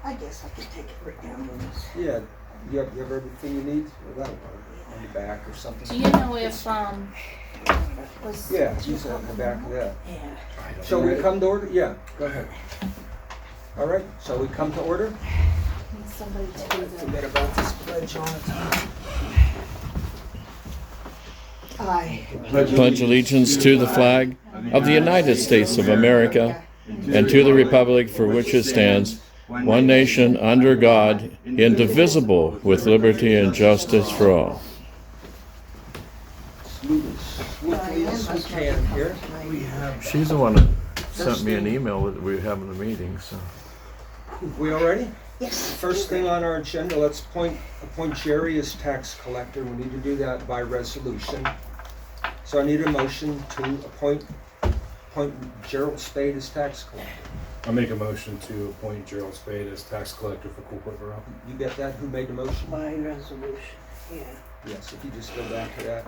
I guess I could take it right down with us. Yeah, you have everything you need? Well, that'll work. On the back or something. Do you know if Yeah, she's on the back of that. Yeah. Shall we come to order? Yeah, go ahead. All right, shall we come to order? need somebody to do that? Forget about this pledge on it. I Pledge allegiance to the flag of the United States of America and to the republic for which it stands, one nation under God, indivisible, with liberty and justice for all. Move as swiftly as we can here. She's the one that sent me an email that we were having a meeting, so. We all ready? yes. First thing on our agenda, let's appoint Jerry as tax collector. We need to do that by resolution. So I need a motion to appoint Gerald Spaid as tax collector. I'll make a motion to appoint Gerald Spaid as tax collector for COALPORT Borough. You get that? Who made the motion? By resolution, yeah. Yes, if you just go back to that.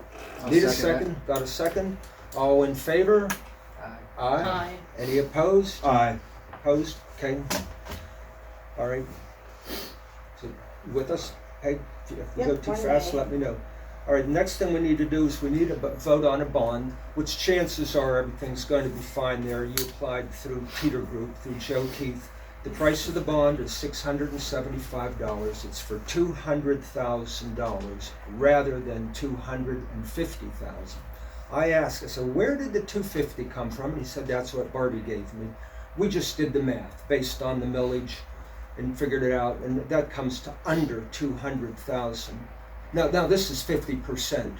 Need a second? Got a second? All in favor? Aye. Aye. Any opposed? Aye. Opposed? Okay. All right. So, you with us? Hey, if we go Yep, too one fast, way. let me know. All right, next thing we need to do is we need to vote on a bond, which chances are everything's going to be fine there. You applied through Peter Group, through Joe Keith. The price of the bond is $675. It's for $200,000 rather than $250,000. I asked, I said, where did the $250,000 come from? And he said, that's what Barbie gave me. We just did the math based on the millage and figured it out, and that comes to under $200,000. Now this is 50%.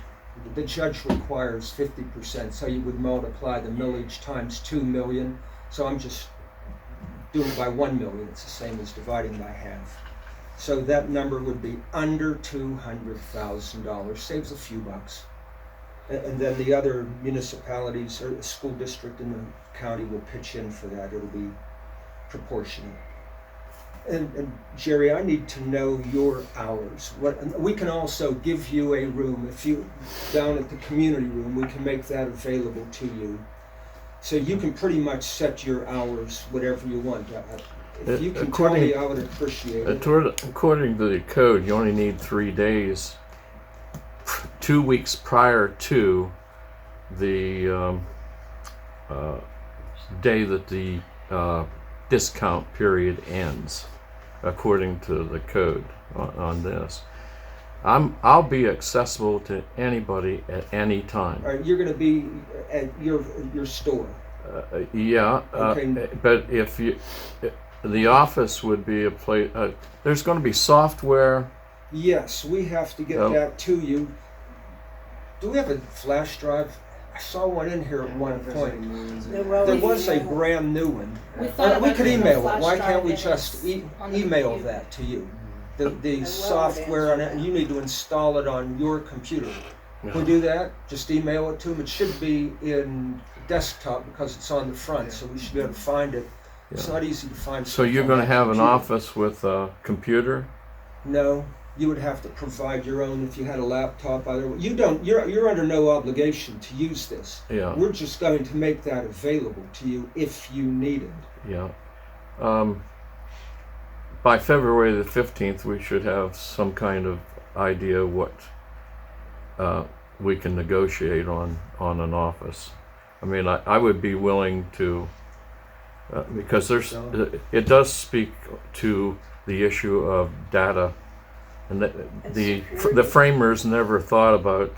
The judge requires 50%, so you would multiply the millage times 2 million. So I'm just doing it by 1 million. It's the same as dividing by half. So that number would be under $200,000. Saves a few bucks. And then the other municipalities or the school district in the county will pitch in for that. It'll be proportionate. And Jerry, I need to know your hours. We can also give you a room. If you, down at the community room, we can make that available to you. So you can pretty much set your hours, whatever you want. If you can tell me, I would appreciate it. According to the code, you only need 3 days, 2 weeks prior to the day that the discount period ends, according to the code on this. I'll be accessible to anybody at any time. All right, you're going to be at your store. Okay. But if you, the office would be a place. There's going to be software. Yes, we have to get Oh. that to you. do we have a flash drive? I saw one in here at one point. Well, There we- was a brand new one. We thought We about could doing a email it. flash Why drive can't we and just it's on the email computer. that to you? The would software on it, answer and you need to install it on your computer. Yeah. We do that, just email it to them. It should be in desktop because it's on the front, so we should be able to find it. It's Yeah. not easy to find. So stuff you're on going to that have an computer. office with a computer? No, you would have to provide your own if you had a laptop. You don't. You're under no obligation to use this. Yeah. We're just going to make that available to you if you need it. Yeah. By February the 15th, we should have some kind of idea what we can negotiate on an office. I mean, I would be willing to, because it does speak to the issue of data, and the framers never thought about.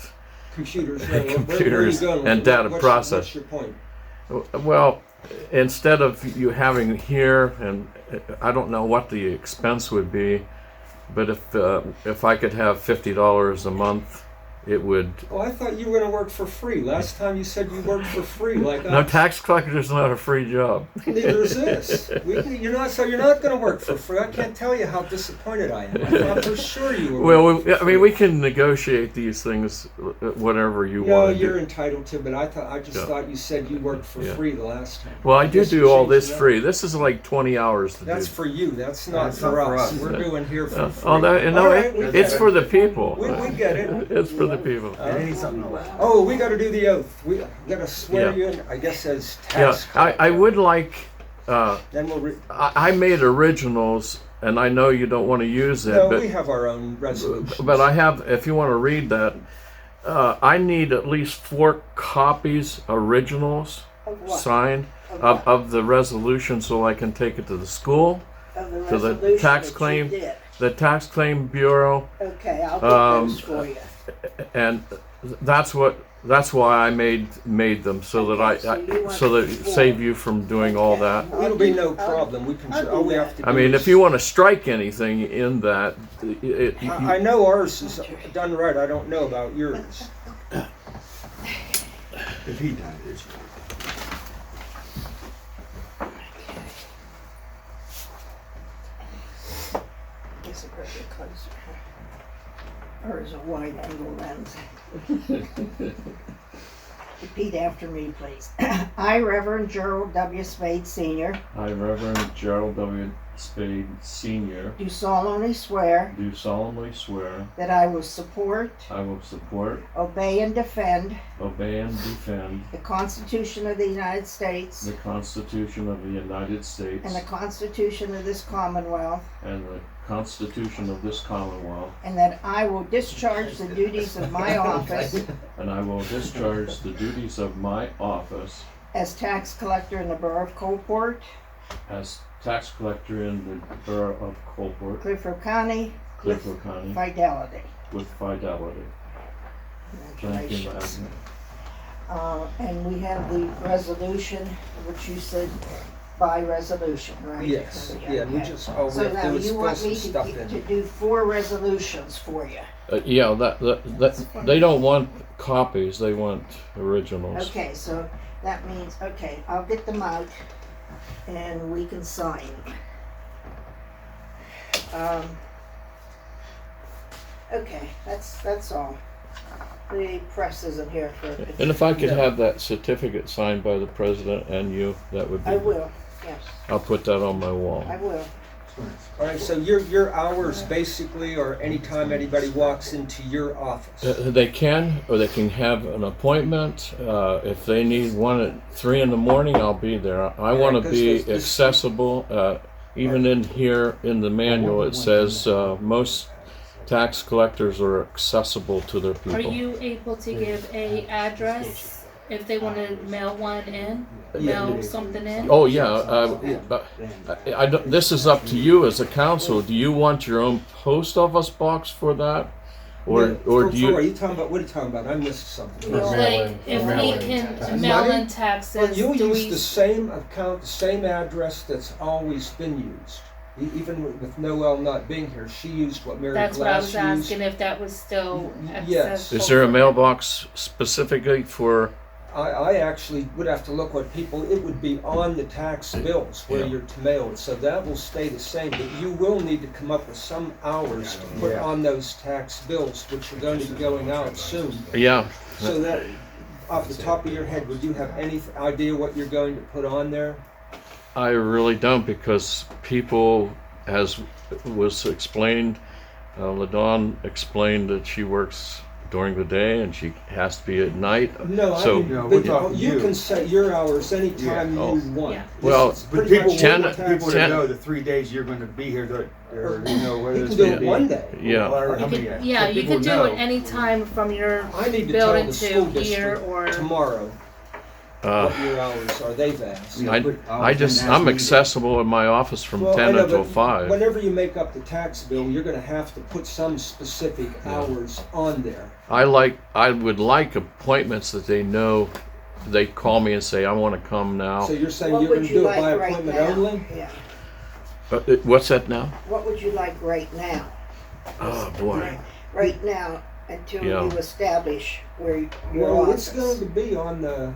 Computers. No, where are you Computers going? and data What's process. your point? Well, instead of you having here, and I don't know what the expense would be, but if I could have $50 a month, it would. Oh, I thought you were going to work for free. Last time you said you worked for free, like No, us. tax collector's not a free job. Neither is this. You're not going to work for free. I can't tell you how disappointed I am. I thought for sure you were. Well, working for I mean, free. we can negotiate these things, whatever you No, want to you're do. entitled to, but I just Yeah. thought you said you worked for Yeah. free the last time. Well, I do guess do all changed this it up. free. This is like 20 hours to That's do. for you. That's not That's for not for us. us. We're doing here for free. Oh, no, All right, we it's get for it. the people. We get it. It's for the people. It ain't something to laugh. Oh, we got to do the oath. We got to swear Yeah. you in, I guess, as Yeah, tax I collector. would like. Then we'll. I made originals, and I know you don't want to use it, No, but we have our own resolutions. But I have, if you want to read that, I need at least 4 copies, originals, Of what? signed Of of the resolution so I can take it to the school, Of the to the resolution tax that you claim. did. the tax claim bureau, Okay, I'll get those for you. and that's why I made them so that Okay, so you I want so that four. save you from doing all Okay. that. It'll be no problem. We can. I'll do All we that. have to do I mean, is, if you want to strike anything in that, I know ours is done right. I don't know about yours. If he died, it's Guess it better be closer. Or is a wide angle lens? Repeat after me, please. I, Reverend Gerald W. Spaid, Sr., I, Reverend Gerald W. Spaid, Sr., do solemnly swear do solemnly swear that I will support, I will support, obey, and defend obey, and defend the Constitution of the United States the Constitution of the United States and the Constitution of this Commonwealth, and the Constitution of this Commonwealth, and that I will discharge the duties of my office and I will discharge the duties of my office as tax collector in the Borough of COALPORT, as tax collector in the Borough of COALPORT, Clifford County, with Clifford County, fidelity. with fidelity. Thank you, Congratulations. Madam. And we have the resolution, which you said by resolution, right? Yes. Yeah. We Okay. just all we So have to now do is you fill want some me stuff to in. do 4 resolutions for you. Yeah, that they don't want copies; they want originals. Okay, so that means, okay, I'll get them out and we can sign. Okay, that's all. The press isn't here for a And if I could have that certificate signed by the president and you, that would be. I will, yes, I'll put that on my wall. I will. All right. So your hours basically are anytime anybody walks into your office. They can, or they can have an appointment. If they need one at 3 in the morning, I'll be there. I want to because be this- accessible. Even in here in the manual, it says most tax collectors are accessible to their people. Are you able to give a address if they want to mail one in? Mail something in? Oh yeah, but I don't, this is up to you as a council. Do you want your own post office box for that, or Yeah, or for- do for what are you? you talking about? What are you talking about? I missed something. Like if we can mail in taxes, Well, you do use we? the same account, the same address that's always been used. Even with Noel not being here, she used what Mary That's what I was Glass used. asking, if that was still Yes. accessible. Is there a mailbox specifically for? I actually would have to look what people, it would be on the tax bills where Yeah. you're to mail it, so that will stay the same, but you will need to come up with some hours to put on those tax bills, which are going to be going out soon. Yeah. So that, off the top of your head, would you have any idea what you're going to put on there? I really don't, because people, as was explained, LaDawn explained that she works during the day and she has to be at night. No, So- I mean, No, we're but talking you you. can set your hours anytime Yeah. Oh. you want. Yeah. This Well, is But pretty people, much ten- what the people tax- that know the 3 days you're gonna be here, or, you know, whether You it's can do gonna it be. one day. Yeah. Or how You many, could, yeah, you people could do know. it any time from your I need to tell building the to school here district or. tomorrow Uh, what your hours are, they've asked. Yeah, I, but I just, I'm accessible in my office from Well, I 10 know, until but 5. Whenever you make up the tax bill, you're gonna have to put some specific hours on there. I would like appointments that they know, they call me and say, I want to come now. So you're saying What you're would gonna you do it like by right appointment now? only? Yeah. What's that now? What would you like right now? Oh, boy. Right now, until Yeah. you establish where your Well, it's office. going to be on the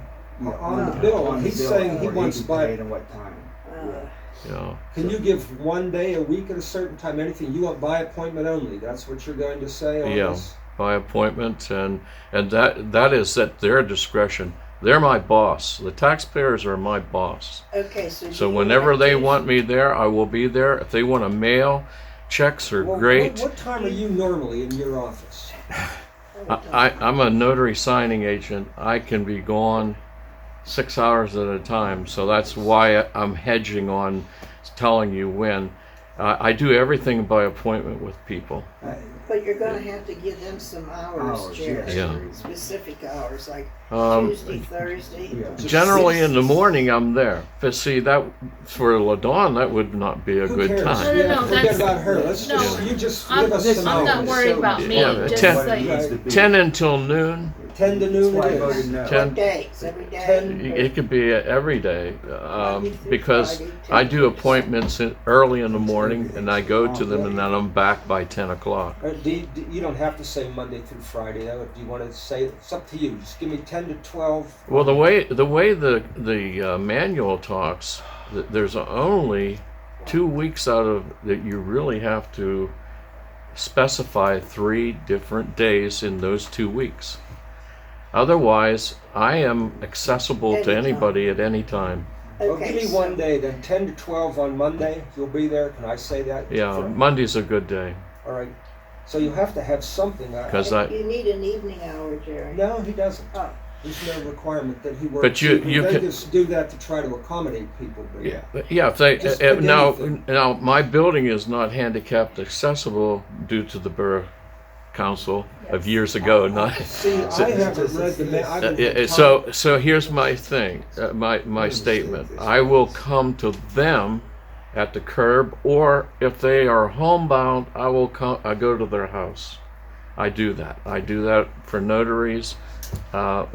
on the bill. On the He's bill, saying he or wants can by. pay it and what time. Yeah. Can you give one day a week at a certain time? Anything you want by appointment only? That's what you're going to say on Yeah. this? By appointment, and that is at their discretion. They're my boss. The taxpayers are my boss. Okay, so. So do you whenever like they to- want me there, I will be there. If they want to mail, checks are Well, great. What time are you normally in your office? I'm a notary signing agent. I can be gone 6 hours at a time, so that's why I'm hedging on telling you when. I do everything by appointment with people. But you're gonna have to give them some hours, Hours, Jerry. Yeah. Specific hours, like Um, Tuesday, Thursday. Yeah. Generally in the morning I'm there. But see, that for LaDawn that would not be a Who good cares? No, time. no, Yeah, no, forget that's- about her. Let's no. just, you just I'm, give us some I'm not hours. worried about me, Yeah, just 10 like, 10 until noon. 10 to noon That's why I it voted is. no. 10 What days? Every day? 10 It could be every day, Monday through because Friday, I do 10. appointments early in the morning, and I go to them, and then I'm back by 10 o'clock. You don't have to say Monday through Friday, though. If you want to say, it's up to you. Just give me 10 to 12. Well, the way the manual talks, there's only 2 weeks out of that you really have to specify 3 different days in those 2 weeks. Otherwise, I am accessible to Anytime. anybody at any time. Well, Okay, give me so- one day, then 10 to 12 on Monday. You'll be there. Can I say that? Yeah, Monday's a good day, All right. So you have to have something. because You need an evening hour, Jerry. No, he doesn't. Oh. There's no requirement that he works. But you they can- just do that to try to accommodate people. But yeah. If they Just pick now anything. my building is not handicapped accessible due to the borough council of years ago. Not See, I haven't read the. I haven't had time. so here's my thing, my statement. I will come to them at the curb, or if they are homebound, I will come. I go to their house. I do that. I do that for notaries. I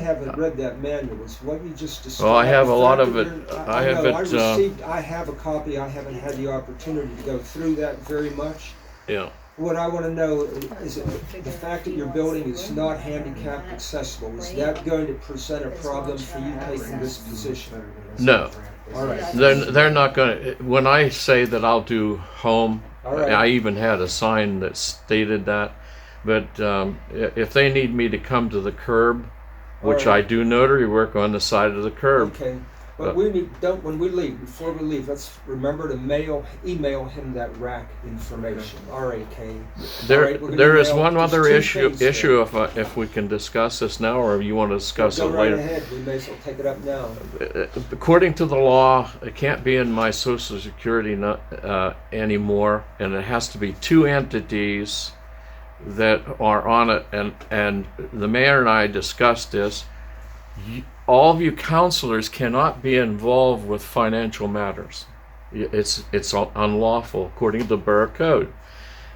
haven't read that manual. It's what you just described. Well, I have The a lot fact of that it. you're- I have know, it, I received. I have a copy. I haven't had the opportunity to go through that very much. Yeah. What I want to know is the fact that your building is not handicapped accessible. Is that going to present a problem for you taking this position? No, All right. they're not going to. When I say that I'll do home, All right. I even had a sign that stated that. But if they need me to come to the curb, which All right. I do notary work on the side of the curb. Okay. But when we leave, before we leave, let's remember to email him that rack information. R-A-K. There, All right, we're gonna there is email one just other 2 issue. things there. If we can discuss this now, or you want to discuss Go it right later. ahead. We may as well take it up now. According to the law, it can't be in my Social Security anymore, and it has to be 2 entities that are on it. And the mayor and I discussed this. All of you counselors cannot be involved with financial matters. It's unlawful according to the borough code.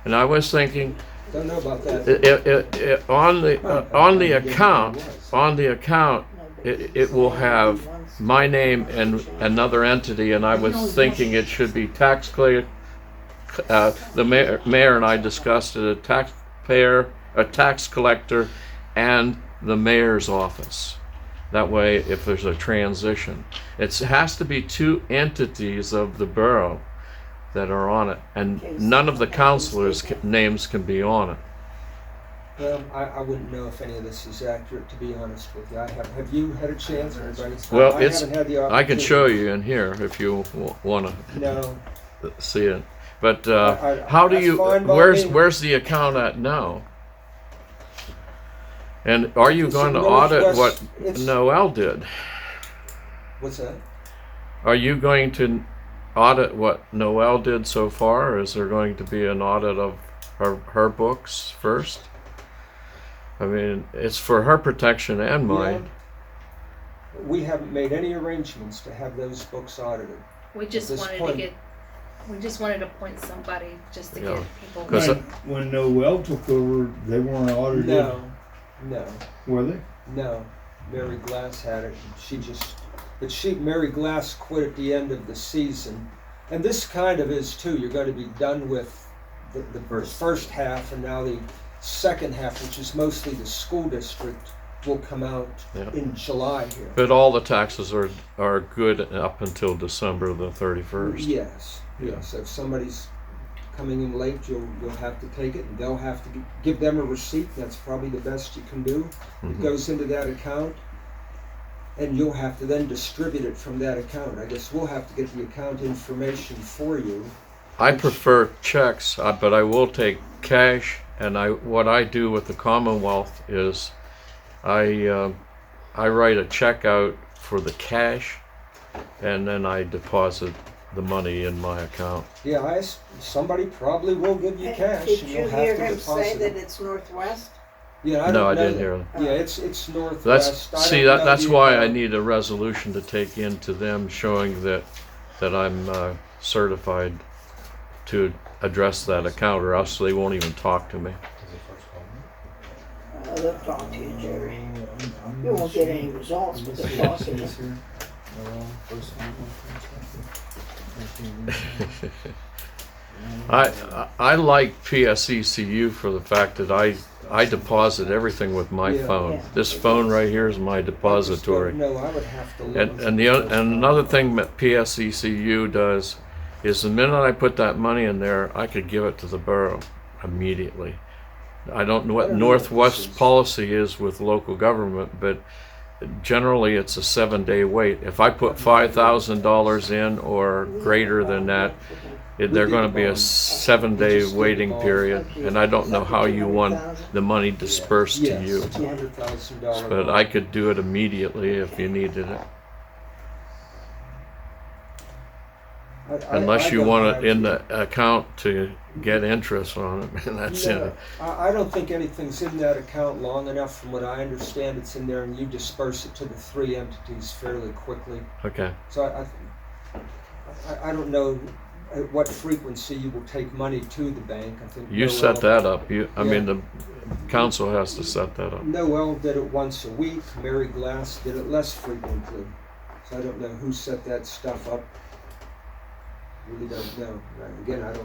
And I was thinking, Don't know about that. on the account, it will have my name and another entity, and I was thinking it should be taxpayer. The mayor and I discussed it, a taxpayer, a tax collector, and the mayor's office. That way, if there's a transition, it has to be two entities of the borough that are on it, and none of the councilors' names can be on it. Well, I wouldn't know if any of this is accurate, to be honest with you. Have you had a chance, everybody? Well, I haven't had the I can opportunity. show you in here if you want to No. see it. But I- how do that's you? fine by me. Where's the account at now? And are you It's going to in audit Northwest- what it's- Noel did? What's that? Are you going to audit what Noel did so far, or is there going to be an audit of her books first? I mean, it's for her protection and mine. We haven't made any arrangements to have those books audited. We just At this wanted point- to get, we just wanted to appoint somebody just to Yeah. get people. 'Cause When Noel took over, they weren't audited, No, were they? no. Mary Glass had it. Mary Glass quit at the end of the season. And this kind of is too. You're going to be done with the first half, and now the second half, which is mostly the school district, will come out Yeah. in July here. But all the taxes are good up until December the 31st. Yes, yes. If somebody's coming in late, you'll have to take it, and they'll have to give them a receipt. That's probably the best you can do. It Mhm. goes into that account, and you'll have to then distribute it from that account. I guess we'll have to get the account information for you. I prefer checks, but I will take cash. And what I do with the Commonwealth is I write a check out for the cash, and then I deposit the money in my account. Yeah, somebody probably will give you cash, Did and you you'll have hear to him say deposit that it. it's northwest? Yeah, I No, don't I know didn't that. hear them. Yeah, it's northwest. That's why I need a resolution to take in to them showing that I'm certified to address that account, or else they won't even talk to me. They'll talk to you, Jerry. You won't get any results, but they'll talk to you. I like PSECU for the fact that I deposit everything with my Yeah. phone. Yeah. This phone right here is my depository. No, I would have to look. And another thing that PSECU does is the minute I put that money in there, I could give it to the borough immediately. I don't know what I don't know what this Northwest is. policy is with local government, but generally it's a 7-day wait. If I put $5,000 in or greater than that, they're going to be a 7-day waiting period, and I don't know how you want the money dispersed to Yes, you. $200,000. But I could do it immediately if you needed it. Unless you don't want have it in to. the account to get interest on it, and that's No, it. I don't think anything's in that account long enough. From what I understand, it's in there, and you disperse it to the 3 entities fairly quickly. Okay. So I don't know at what frequency you will take money to the bank. I think You Noel- set that up. I mean, Yeah. the council has to set that up. Noel did it once a week. Mary Glass did it less frequently. So I don't know who set that stuff up. Really don't know. Again, I've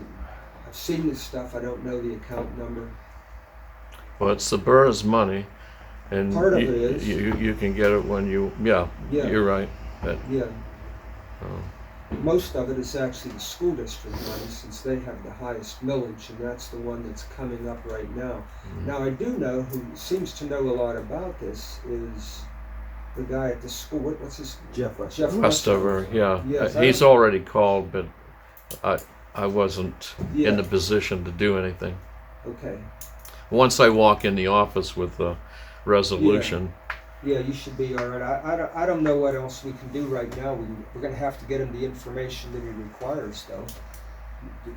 seen this stuff. I don't know the account number. Well, it's the borough's money, and Part of it is. you can get it when you. Yeah, Yeah. you're right. But, Yeah. oh. Most of it is actually the school district money, since they have the highest millage, and that's the one that's coming up right now. Now, I do know who seems to know a lot about this is the guy at the school. What's his? Jeff Jeff Westover, yeah. Yes, He's already called, but I wasn't Yeah. in the position to do anything. Okay. Once I walk in the office with the resolution, Yeah, you should be all right. I don't know what else we can do right now. We're going to have to get him the information that he requires, though.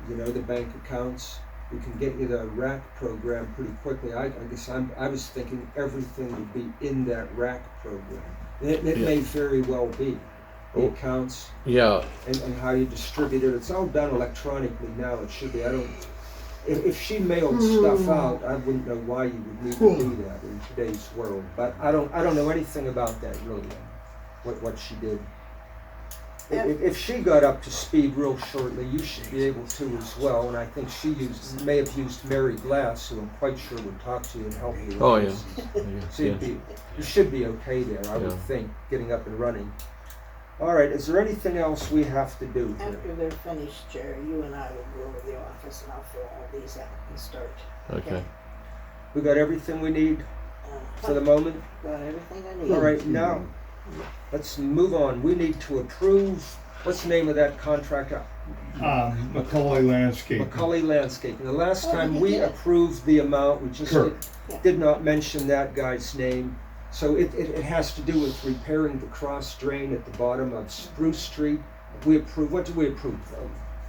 You know, the bank accounts. We can get you the RAC program pretty quickly. I guess I was thinking everything would be in that RAC program. It may very well be. The accounts yeah. and how you distribute it. It's all done electronically now. It should be. if she mailed stuff out, I wouldn't know why you would need to do that in today's world. But I don't know anything about that really, what she did. If she got up to speed real shortly, you should be able to as well. And I think she may have used Mary Glass, who I'm quite sure would talk to you and help you with Oh, this. So yeah. you should be okay there, I would Yeah. think, getting up and running. All right, is there anything else we have to do here? After they're finished, Jerry, you and I will go over to the office and I'll fill all these out and start. Okay. We got everything we need for the moment? Got everything I need. All right, now, let's move on. We need to approve, what's the name of that contract? Macaulay Landscape. McCully Landscaping. The last Oh, time we we did. approved the amount, we just Kirk. did not mention that guy's name. So it has to do with repairing the cross drain at the bottom of Spruce Street. We approved, what did we approve?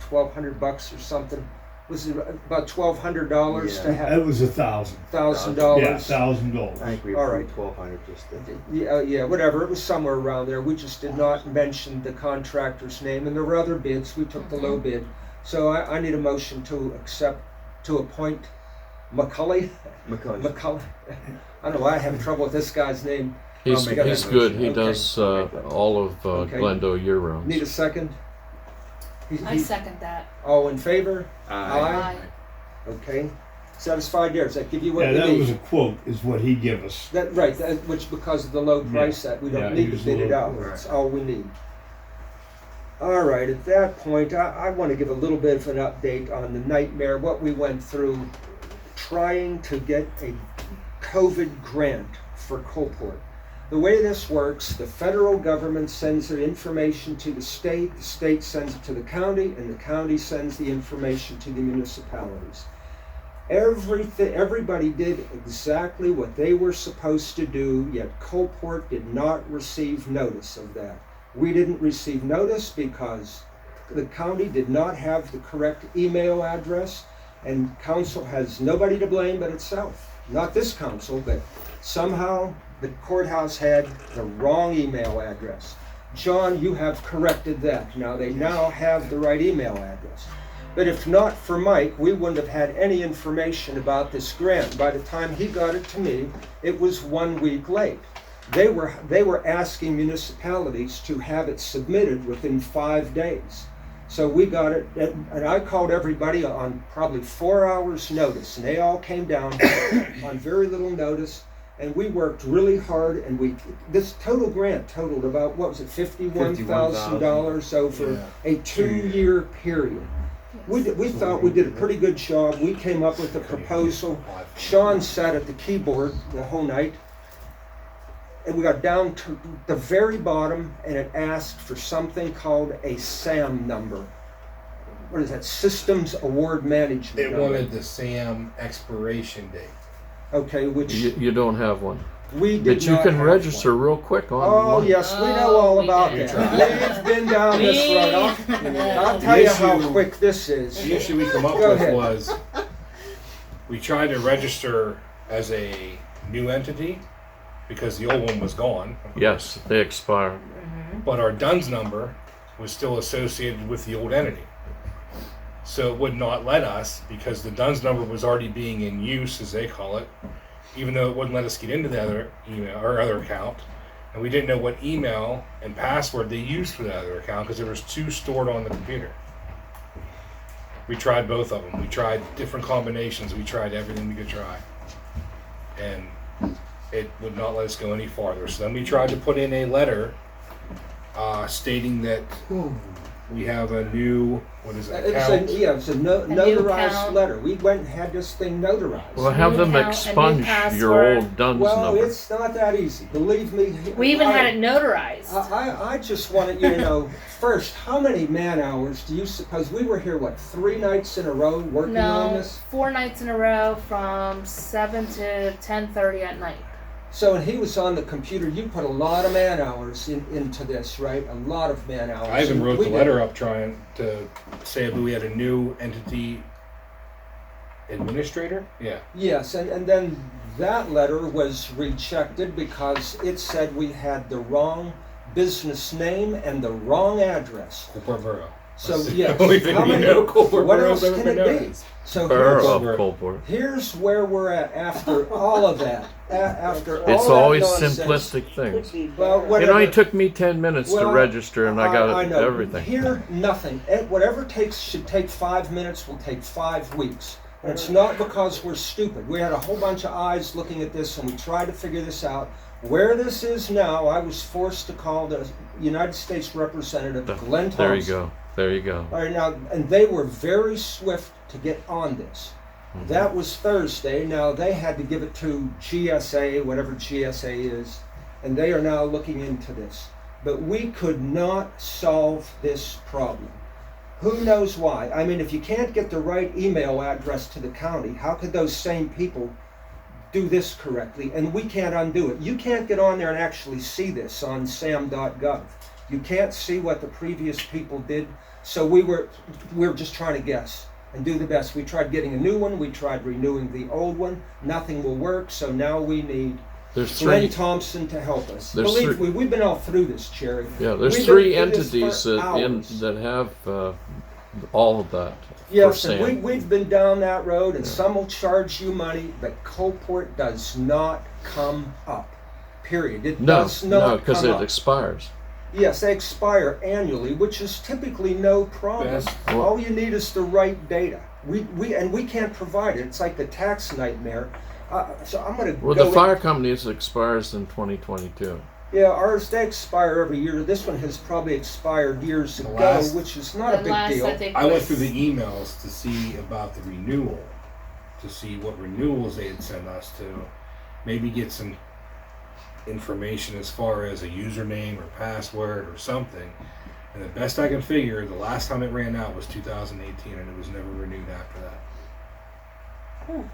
$1,200 or something? Was it about $1,200 to That have was $1,000. $1,000? Yeah, $1,000. I think we All approved right. 1,200 just then. Yeah, whatever. It was somewhere around there. We just did not mention the contractor's name, and there were other bids. We took the low bid. So I need a motion to appoint McCully. McCully. I don't know why I have trouble with this guy's name. He's make that good. motion. He Okay. does all of Okay. Glendale year round. Need a second? I second that. All in favor? Aye. Okay. Satisfied there. Does that give you what Yeah, you that need? was a quote, is what he gave us. Right, which because of the low price that we don't Yeah, need he to was bid it low. out. That's all we need. All right, at that point, I want to give a little bit of an update on the nightmare, what we went through trying to get a COVID grant for COALPORT. The way this works, the federal government sends their information to the state sends it to the county, and the county sends the information to the municipalities. Everybody did exactly what they were supposed to do, yet COALPORT did not receive notice of that. We didn't receive notice because the county did not have the correct email address, and council has nobody to blame but itself. Not this council, but somehow the courthouse had the wrong email address. John, you have corrected that. They now have the right email address. But if not for Mike, we wouldn't have had any information about this grant. By the time he got it to me, it was 1 week late. They were asking municipalities to have it submitted within 5 days. So we got it, and I called everybody on probably 4 hours notice, and they all came down on very little notice, and we worked really hard, and this total grant totaled about, what was it, $51,000 over a 2-year period. We thought we did a pretty good job. We came up with a proposal. Sean sat at the keyboard the whole night, and we got down to the very bottom, and it asked for something called a SAM number. What is that? Systems Award Management They number. wanted the SAM expiration date. Okay, which You don't have one. we did But you not can have register one. real quick on Oh, one. yes, we know all we about did. that. We've been down this road. I'll tell you how quick this is. The issue we come up Go with ahead. was we tried to register as a new entity because the old one was gone, Yes, they expire. but our DUNS number was still associated with the old entity. So it would not let us, because the DUNS number was already being in use, as they call it, even though it wouldn't let us get into the other email or other account. And we didn't know what email and password they used for the other account because there was 2 stored on the computer. We tried both of them. We tried different combinations. We tried everything we could try. And it would not let us go any farther. So then we tried to put in a letter stating that we have a new, what is it, account? It was a new notarized account. letter. We went and had this thing notarized. Well, have them account, a new expunge your password. old DUNS Well, number. it's not that easy. Believe me. We even had it notarized. I just wanted you to know, first, how many man hours do you suppose? We were here, 3 nights in a row working on No, this? 4 nights in a row from 7 to 10:30 at night. So when he was on the computer, you put a lot of man hours into this, right? A lot of man hours. I even And wrote we the did- letter up trying to say that we had a new entity administrator. Yeah. Yes, and then that letter was rejected because it said we had the wrong business name and the wrong address. COALPORT Borough. So That's the yes, only thing how we many, know Coalport what Borough's else ever can it been be? known. So Borough here's, of Coalport. here's where we're at after all of that. After all It's that always nonsense. simplistic Could things. be Well, better. whatever. It only took me 10 minutes to Well, register, and I got know. everything. Here, nothing. Whatever should take 5 minutes will take 5 weeks. And it's not because we're stupid. We had a whole bunch of eyes looking at this, and we tried to figure this out. Where this is now, I was forced to call the United States Representative, Glenn Thompson. There you go. There you go. All right, now, and they were very swift to get on this. Mm-hmm. That was Thursday. Now, they had to give it to GSA, whatever GSA is, and they are now looking into this. But we could not solve this problem. Who knows why? I mean, if you can't get the right email address to the county, how could those same people do this correctly? And we can't undo it. You can't get on there and actually see this on sam.gov. You can't see what the previous people did. So we were just trying to guess and do the best. We tried getting a new one. We tried renewing the old one. Nothing will work. So now we need There's Glenn three. Thompson to help us. There's Believe three- me, we've been all through this, Cherry. Yeah, there's We've three been through this entities for that hours. have all of that. Yes, for and sand. we've been down that road, and some will charge you money, but Coalport does not come up. Period. It No, does not no, because come it up. expires. Yes, they expire annually, which is typically no problem. Yes. All you need is the right data. We can't provide it. It's like the tax nightmare. So I'm going to Well, go the in- fire company's expires in 2022. Yeah, ours, they expire every year. This one has probably expired years The ago, last- which is not a The big last, deal. I think, I went was- through the emails to see about the renewal, to see what renewals they had sent us to, maybe get some information as far as a username or password or something. And the best I can figure, the last time it ran out was 2018, and it was never renewed after that.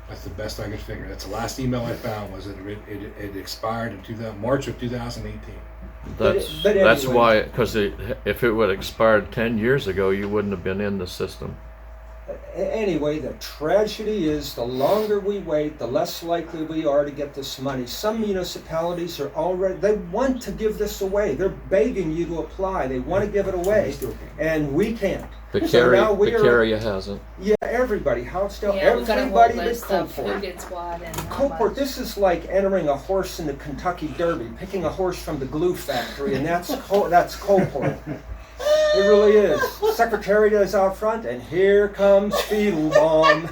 That's the best I could figure. That's the last email I found, was that it expired in March of 2018. That's but that's anyway. why, because if it would have expired 10 years ago, you wouldn't have been in the system. Anyway, the tragedy is the longer we wait, the less likely we are to get this money. Some municipalities are already, they want to give this away. They're begging you to apply. They want to give it away, and we can't. So now we are- Vicaria hasn't. Yeah, everybody, Houtzdale, Yeah, we got a whole everybody but list of who Coalport. gets what and how Coalport, much. this is like entering a horse in the Kentucky Derby, picking a horse from the glue factory, and that's Coalport. It really is. Secretary is out front, and here comes Fiedelbaum.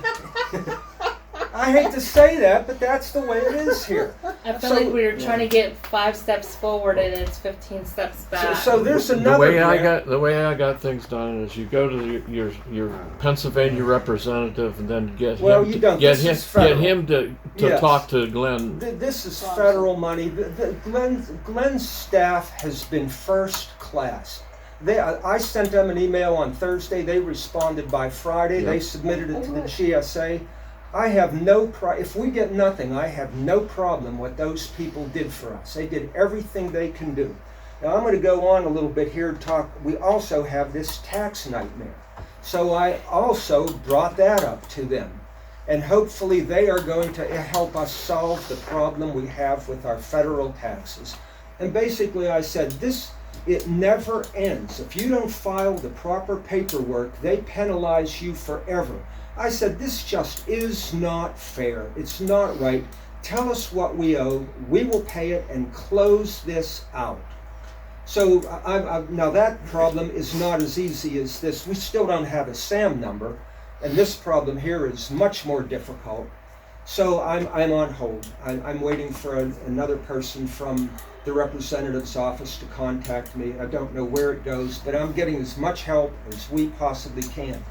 I hate to say that, but that's the way it is here. I feel So- like we were trying to get 5 steps forward and it's 15 steps back. So there's The another way grant. the way I got things done is you go to your Pennsylvania representative and then get Well, him you to, don't. get This him is federal. get him to Yes. talk to Glenn. This is federal money. Glenn's staff has been first class. I sent them an email on Thursday. They responded by Friday. They Yep. submitted it to the GSA. I have if we get nothing, I have no problem what those people did for us. They did everything they can do. Now I'm going to go on a little bit here and talk. We also have this tax nightmare. So I also brought that up to them. And hopefully they are going to help us solve the problem we have with our federal taxes. And basically I said, it never ends. If you don't file the proper paperwork, they penalize you forever. I said, this just is not fair. It's not right. Tell us what we owe. We will pay it and close this out. So now that problem is not as easy as this. We still don't have a SAM number, and this problem here is much more difficult. So I'm on hold. I'm waiting for another person from the representative's office to contact me. I don't know where it goes, but I'm getting as much help as we possibly can.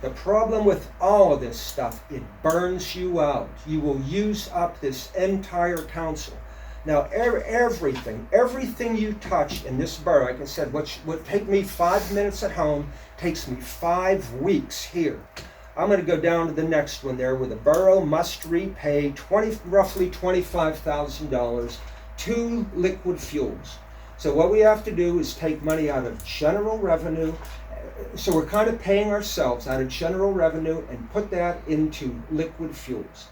The problem with all of this stuff, it burns you out. You will use up this entire council. Now, everything you touch in this borough, like I said, what would take me 5 minutes at home, takes me 5 weeks here. I'm going to go down to the next one there, where the borough must repay roughly $25,000 to liquid fuels. So what we have to do is take money out of general revenue. So we're kind of paying ourselves out of general revenue and put that into liquid fuels.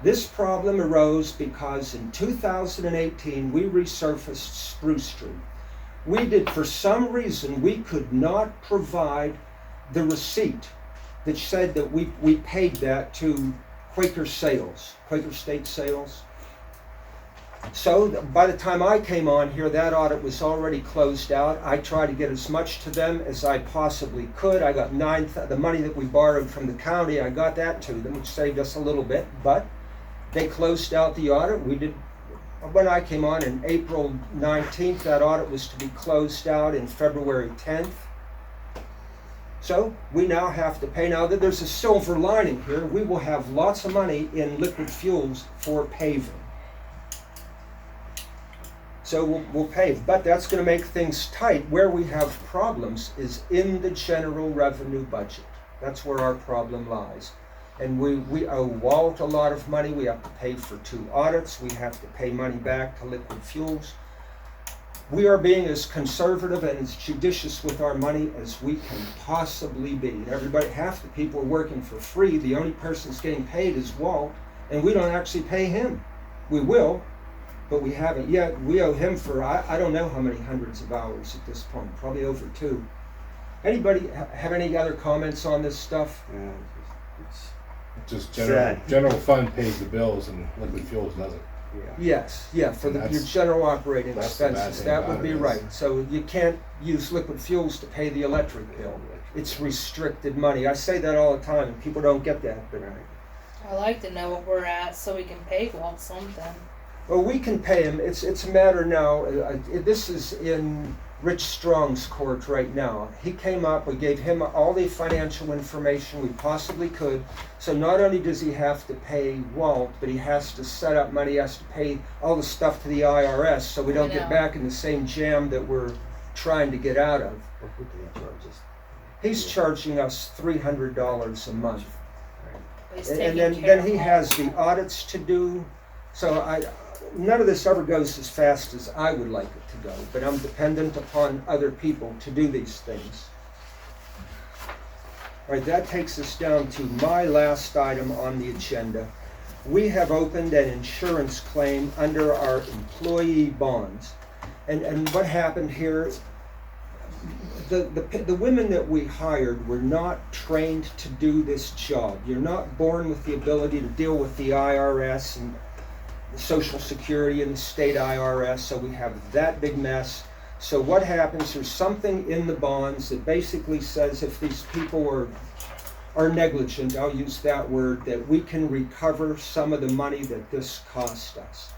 This problem arose because in 2018 we resurfaced Spruce Street. For some reason, we could not provide the receipt that said that we paid that to Quaker State Sales. So by the time I came on here, that audit was already closed out. I tried to get as much to them as I possibly could. I got the money that we borrowed from the county, I got that to them, which saved us a little bit, but they closed out the audit. When I came on in April 19th, that audit was to be closed out in February 10th. So we now have to pay. Now that there's a silver lining here, we will have lots of money in liquid fuels for paving. So we'll pave, but that's going to make things tight. Where we have problems is in the general revenue budget. That's where our problem lies. And we owe Walt a lot of money. We have to pay for 2 audits. We have to pay money back to liquid fuels. We are being as conservative and as judicious with our money as we can possibly be. Half the people are working for free. The only person that's getting paid is Walt, and we don't actually pay him. We will, but we haven't yet. We owe him for, I don't know how many hundreds of hours at this point, probably over 2. Anybody have any other comments on this stuff? Yeah, it's Just Sad. general fund pays the bills and liquid fuels doesn't. Yes, for And your general operating that's the bad expenses, thing that about would be it is- right. So you can't use liquid fuels to pay the electric bill. It's restricted money. I say that all the time, and people don't get that, but I like to know what we're at so we can pay Walt something. well, we can pay him. It's a matter now. This is in Rich Strong's court right now. He came up. We gave him all the financial information we possibly could. So not only does he have to pay Walt, but he has to set up money. He has to pay all the stuff to the IRS, so we don't get back in the same jam that we're trying to get out of. He's charging us $300 a month. He's And taking then care of he all has that. the audits to do. So none of this ever goes as fast as I would like it to go, but I'm dependent upon other people to do these things. All right, that takes us down to my last item on the agenda. We have opened an insurance claim under our employee bonds. And what happened here, the women that we hired were not trained to do this job. You're not born with the ability to deal with the IRS and the Social Security and the state IRS, so we have that big mess. So what happens, there's something in the bonds that basically says if these people are negligent, I'll use that word, that we can recover some of the money that this cost us.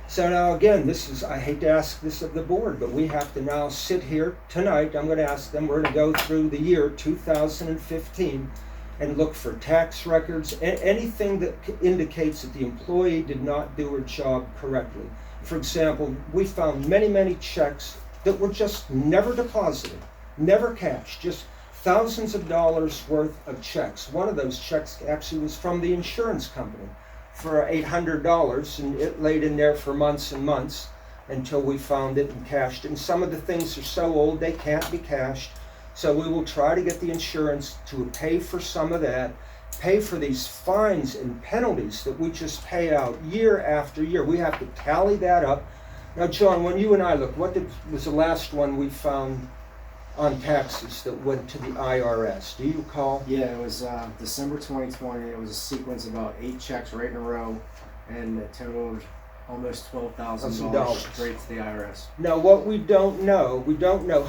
So now again, I hate to ask this of the board, but we have to now sit here tonight. I'm going to ask them, we're going to go through the year 2015 and look for tax records, anything that indicates that the employee did not do her job correctly. For example, we found many, many checks that were just never deposited, never cashed, just thousands of dollars worth of checks. One of those checks actually was from the insurance company for $800, and it laid in there for months and months until we found it and cashed it. And some of the things are so old they can't be cashed. So we will try to get the insurance to pay for some of that, pay for these fines and penalties that we just pay out year after year. We have to tally that up. Now, John, when you and I looked, was the last one we found on taxes that went to the IRS? Do you recall? Yeah, it was December 2020. It was a sequence of about 8 checks right in a row, and it totaled almost $12,000 straight to the IRS. Now, what we don't know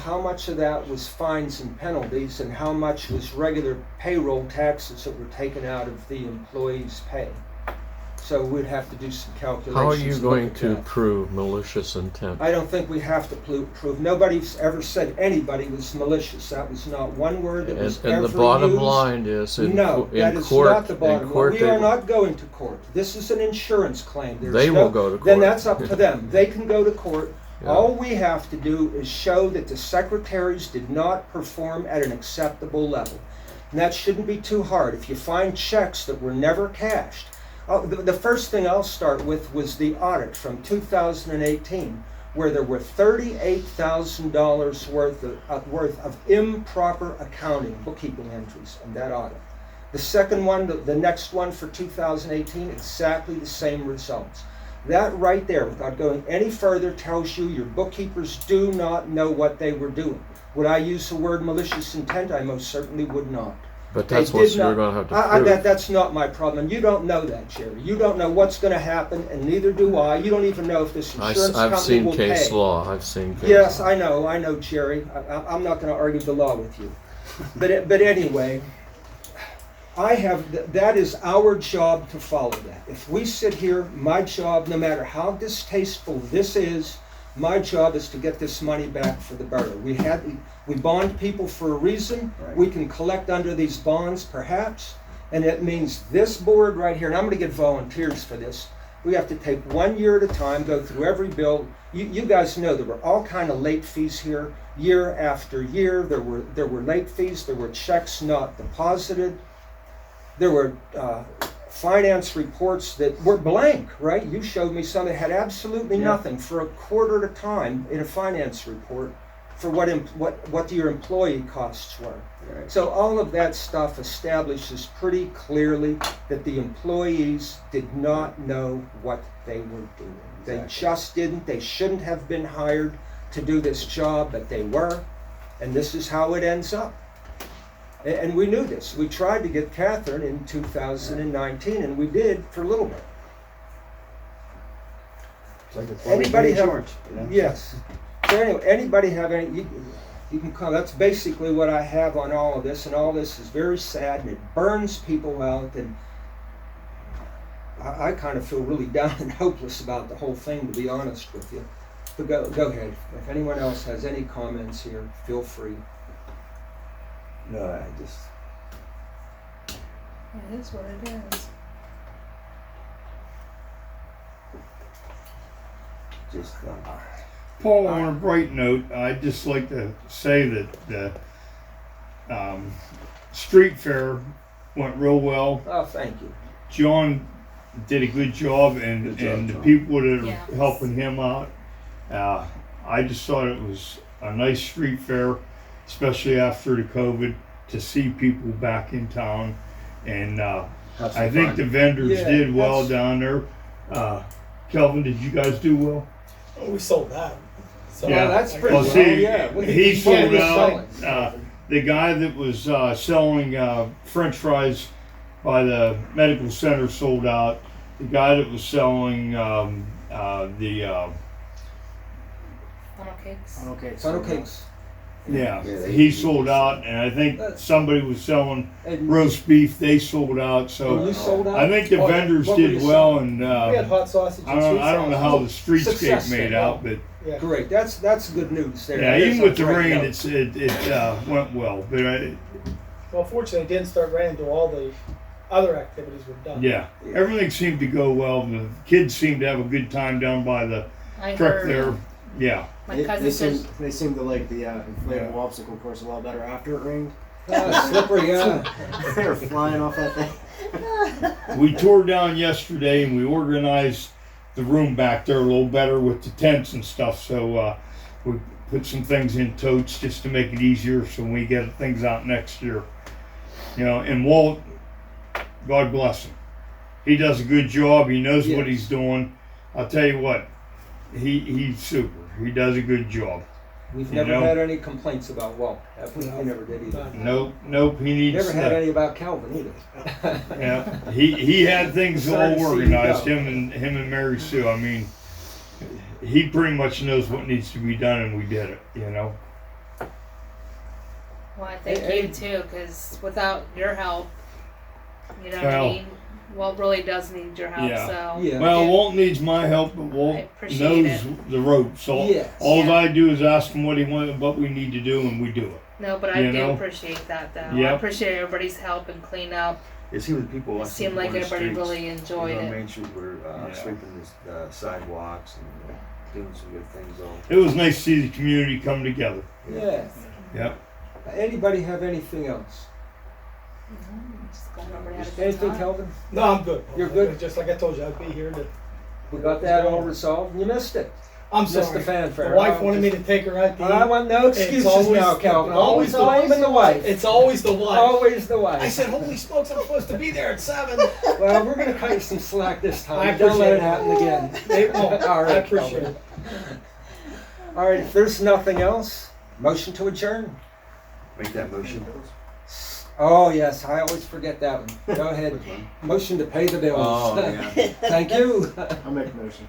how much of that was fines and penalties and how much was regular payroll taxes that were taken out of the employee's pay. So we'd have to do some calculations. How are you and going look at to that. prove malicious intent? I don't think we have to prove. Nobody's ever said anybody was malicious. That was not one word that was ever And the bottom used. line is in No, that in is court. not the bottom in court line. We are they, not going to court. This is an insurance claim. They will go to court. Then that's up to them. They can go to court. Yeah. All we have to do is show that the secretaries did not perform at an acceptable level. And that shouldn't be too hard. If you find checks that were never cashed, the first thing I'll start with was the audit from 2018, where there were $38,000 worth of improper accounting, bookkeeping entries in that audit. The second one, the next one for 2018, exactly the same results. That right there, without going any further, tells you your bookkeepers do not know what they were doing. Would I use the word malicious intent? I most certainly would not. But They that's did what you're not- going to have to prove. That's not my problem. And you don't know that, Jerry. You don't know what's going to happen, and neither do I. You don't even know if this insurance I've company seen will case pay. law. I've seen case Yes, law. I know, Jerry. I'm not going to argue the law with you. But anyway, that is our job to follow that. If we sit here, my job, no matter how distasteful this is, my job is to get this money back for the borough. We bond people for a reason. Right. We can collect under these bonds, perhaps, and it means this board right here, and I'm going to get volunteers for this. We have to take 1 year at a time, go through every bill. You guys know there were all kind of late fees here, year after year. There were late fees. There were checks not deposited. There were finance reports that were blank, right? You showed me some that had absolutely nothing for a quarter at a time in a finance report for what your employee costs were. Right. So all of that stuff establishes pretty clearly that the employees did not know what they were doing. They Exactly. just didn't. They shouldn't have been hired to do this job, but they were, and this is how it ends up. And we knew this. We tried to get Catherine in 2019, and we did for a little bit. It's like it's Anybody have- insurance, you know? Yes. So anyway, anybody have any, you can come, that's basically what I have on all of this, and all this is very sad, and it burns people out, and I kind of feel really down and hopeless about the whole thing, to be honest with you. But go ahead. If anyone else has any comments here, feel free. No, I just, It is what it is. Paul, on a bright note, I'd just like to say that the street fair went real well. Oh, thank you. John did a good job, and Good job, the John. people that are Yes. helping him out. I just thought it was a nice street fair, especially after the COVID, to see people back in town. And have some I think fun. the vendors Yeah, did well that's- down there. Kelvin, did you guys do well? Oh, we sold that. So Yeah. That's I pretty Well, well, see, yeah. What did he you sold selling? out. The guy that was selling French fries by the medical center sold out. The guy that was selling the Funnel cakes. Okay. Funnel cakes. yeah, Yeah, he sold out, and I think somebody was selling And roast beef. They sold out. So you sold out? I think the Oh, yeah. vendors What were did you well, and we had hot sausage and sweet I don't know how sausage. the streetscape Success made then. out, but Yeah. Great. That's good news there. yeah, That is even a with the great rain, note. it went well. But Well, fortunately, it didn't start raining until all the other activities were done. yeah, everything seemed to go well. The kids seemed to have a good time down by the I truck heard there. Yeah, my They, cousin they, said seem, they seem to like the inflatable obstacle course a lot better after it rained. Slippery, yeah. They were flying off that thing. we tore down yesterday and we organized the room back there a little better with the tents and stuff. So we put some things in totes just to make it easier so when we get things out next year. You know, and Walt, God bless him. He does a good job. He knows what Yes. he's doing. I'll tell you what, he's super. He does a good job. We've You never know? had any complaints about Walt. Have we? No. We never did either. Nope. He needs. Never had to- any about Calvin either. Yeah, he had things Sorry all to see you organized. go. Him and Mary Sue. I mean, he pretty much knows what needs to be done, and we did it. You know. well, I thank Hey, you too, because without your help, you know what Well, I mean. Walt really does need your help. Yeah. So Yeah. Well, Yeah. Walt needs my help, but I Walt appreciate knows the ropes. All Yes. Yeah. I do is ask him what he wants, what we need to do, and we do it. no, but I You do know? appreciate that though. I Yep. appreciate everybody's help and clean up. it seemed that people It seemed like on the everybody streets, really enjoyed on it. Main Street were Yeah. sweeping the sidewalks and doing some good things. All It was nice to see the community come together. Yeah. Yep. Anybody have anything else? Just glad everybody had a good Anything, time. Calvin? No, I'm good. You're good? Just like I told you, I'd be here. We got that all resolved. You missed it. I'm Missed sorry. the fanfare. The wife Oh, wanted me just- to take her out to eat. I want no excuses always- now, Calvin. Always always- blaming the wife. It's always the wife. Always the wife. I said, holy smokes, I'm supposed to be there at 7. Well, we're gonna cut you some slack this time. I Don't let appreciate it happen again. They won't. All right, I appreciate Calvin. it. All right, if there's nothing else, Motion to adjourn? Make that motion. Oh, yes, I always forget that one. Go ahead. Which one? Motion to pay the bills. Oh, yeah. Thank you. I'll make a motion.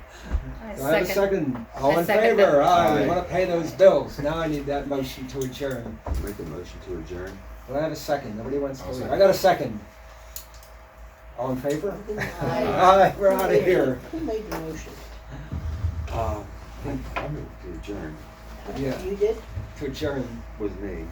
I Do I have a second? All I in second favor? that. Aye, we Aye. want to pay those bills. Now I need that motion to adjourn. Make the motion to adjourn. Do I have a second? Nobody wants to I'll leave. second. I got a second. All in favor? Aye. Aye, we're out of here. Who made the motion? I'm going to adjourn Yeah. You did? to adjourn with me.